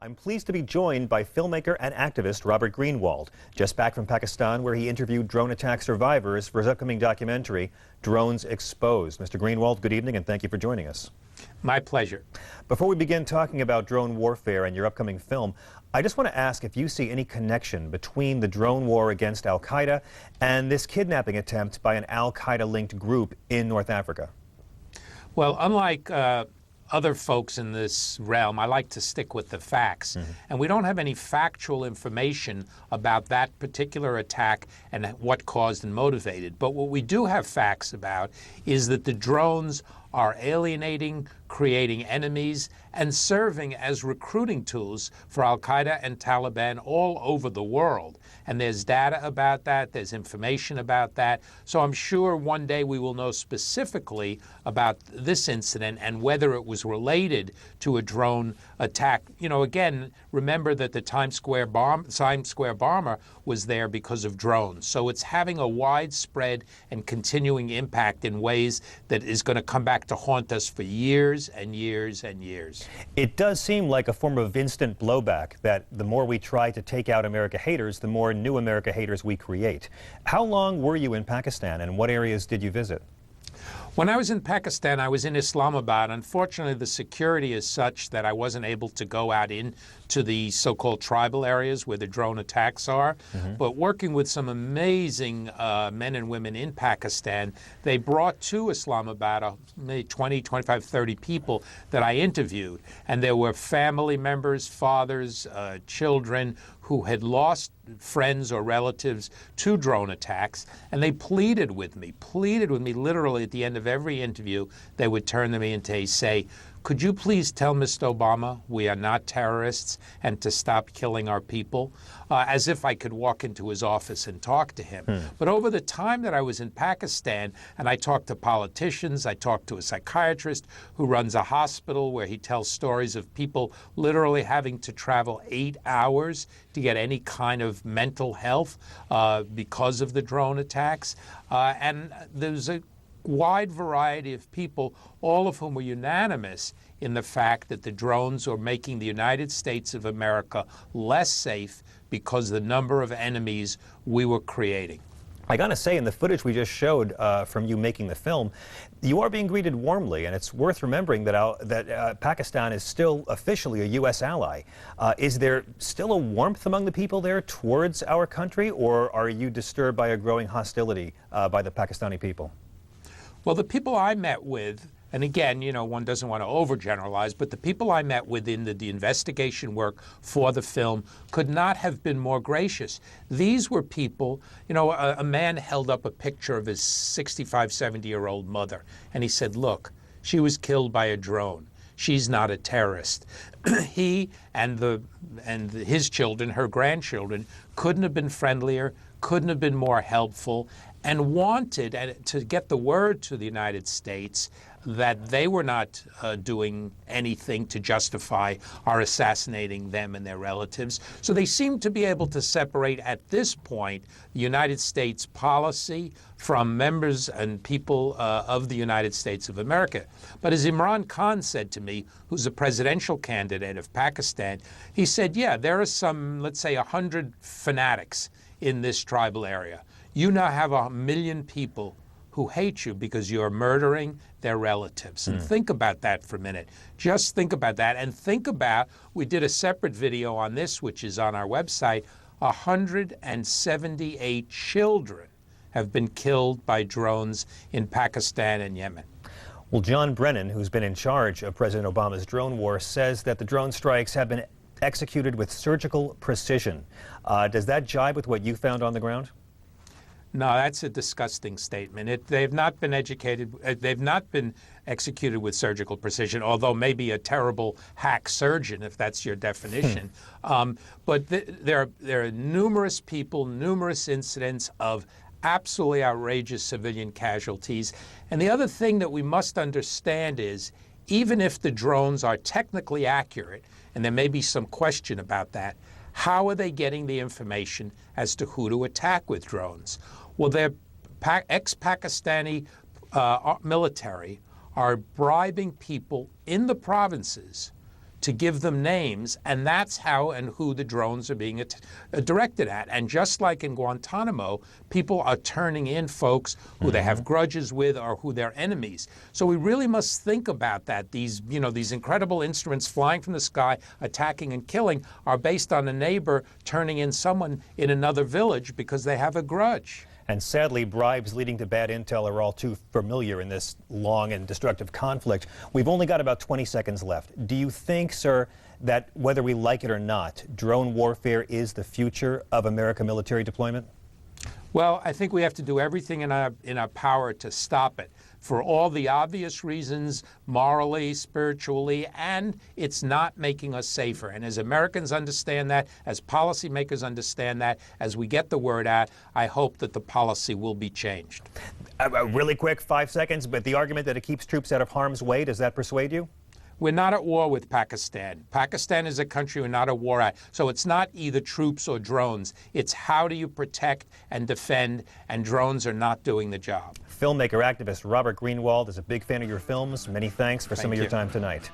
I'm pleased to be joined by filmmaker and activist Robert Greenwald, just back from Pakistan, where he interviewed drone attack survivors for his upcoming documentary, Drones Exposed. Mr. Greenwald, good evening, and thank you for joining us. My pleasure. Before we begin talking about drone warfare and your upcoming film, I just want to ask if you see any connection between the drone war against al-Qaeda and this kidnapping attempt by an al-Qaeda-linked group in North Africa. Well, unlike other folks in this realm, I like to stick with the facts. And we don't have any factual information about that particular attack and what caused and motivated. But what we do have facts about is that the drones are alienating, creating enemies, and serving as recruiting tools for al-Qaeda and Taliban all over the world. And there's data about that, there's information about that. So I'm sure one day we will know specifically about this incident and whether it was related to a drone attack. You know, again, remember that the Times Square bomber was there because of drones. So it's having a widespread and continuing impact in ways that is going to come back to haunt us for years and years and years. It does seem like a form of instant blowback, that the more we try to take out America haters, the more new America haters we create. How long were you in Pakistan, and what areas did you visit? When I was in Pakistan, I was in Islamabad. Unfortunately, the security is such that I wasn't able to go out into the so-called tribal areas where the drone attacks are. But working with some amazing men and women in Pakistan, they brought to Islamabad maybe 20, 25, 30 people that I interviewed. And there were family members, fathers, children who had lost friends or relatives to drone attacks, and they pleaded with me literally at the end of every interview. They would turn to me and say, could you please tell Mr. Obama we are not terrorists and to stop killing our people? As if I could walk into his office and talk to him. But over the time that I was in Pakistan, and I talked to politicians, I talked to a psychiatrist who runs a hospital where he tells stories of people literally having to travel 8 hours to get any kind of mental health because of the drone attacks. And there's a wide variety of people, all of whom were unanimous in the fact that the drones are making the United States of America less safe because of the number of enemies we were creating. I gotta say, in the footage we just showed from you making the film, you are being greeted warmly, and it's worth remembering that Pakistan is still officially a U.S. ally. Is there still a warmth among the people there towards our country, or are you disturbed by a growing hostility by the Pakistani people? Well, the people I met with, and again, you know, one doesn't want to overgeneralize, but the people I met with in the investigation work for the film could not have been more gracious. These were people, you know, a man held up a picture of his 65, 70-year-old mother, and he said, look, she was killed by a drone. She's not a terrorist. He and his children, her grandchildren, couldn't have been friendlier, couldn't have been more helpful, and wanted to get the word to the United States that they were not doing anything to justify our assassinating them and their relatives. So they seem to be able to separate, at this point, the United States policy from members and people of the United States of America. But as Imran Khan said to me, who's a presidential candidate of Pakistan, he said, yeah, there are some, let's say, 100 fanatics in this tribal area. You now have 1 million people who hate you because you're murdering their relatives. And think about that for a minute. Just think about that. And think about, we did a separate video on this, which is on our website, 178 children have been killed by drones in Pakistan and Yemen. Well, John Brennan, who's been in charge of President Obama's drone war, says that the drone strikes have been executed with surgical precision. Does that jibe with what you found on the ground? No, that's a disgusting statement. They've not been executed with surgical precision, although maybe a terrible hack surgeon, if that's your definition. But there are numerous people, numerous incidents of absolutely outrageous civilian casualties. And the other thing that we must understand is, even if the drones are technically accurate, and there may be some question about that, how are they getting the information as to who to attack with drones? Well, their ex-Pakistani military are bribing people in the provinces to give them names, and that's how and who the drones are being directed at. And just like in Guantanamo, people are turning in folks who they have grudges with or who they're enemies. So we really must think about that. These, these incredible instruments flying from the sky, attacking and killing, are based on a neighbor turning in someone in another village because they have a grudge. And sadly, bribes leading to bad intel are all too familiar in this long and destructive conflict. We've only got about 20 seconds left. Do you think, sir, that whether we like it or not, drone warfare is the future of American military deployment? Well, I think we have to do everything in our power to stop it, for all the obvious reasons, morally, spiritually, and it's not making us safer. And as Americans understand that, as policymakers understand that, as we get the word out, I hope that the policy will be changed. Really quick, 5 seconds, but the argument that it keeps troops out of harm's way, does that persuade you? We're not at war with Pakistan. Pakistan is a country we're not at war at. So it's not either troops or drones. It's how do you protect and defend, and drones are not doing the job. Filmmaker, activist Robert Greenwald is a big fan of your films. Many thanks for some of your time tonight.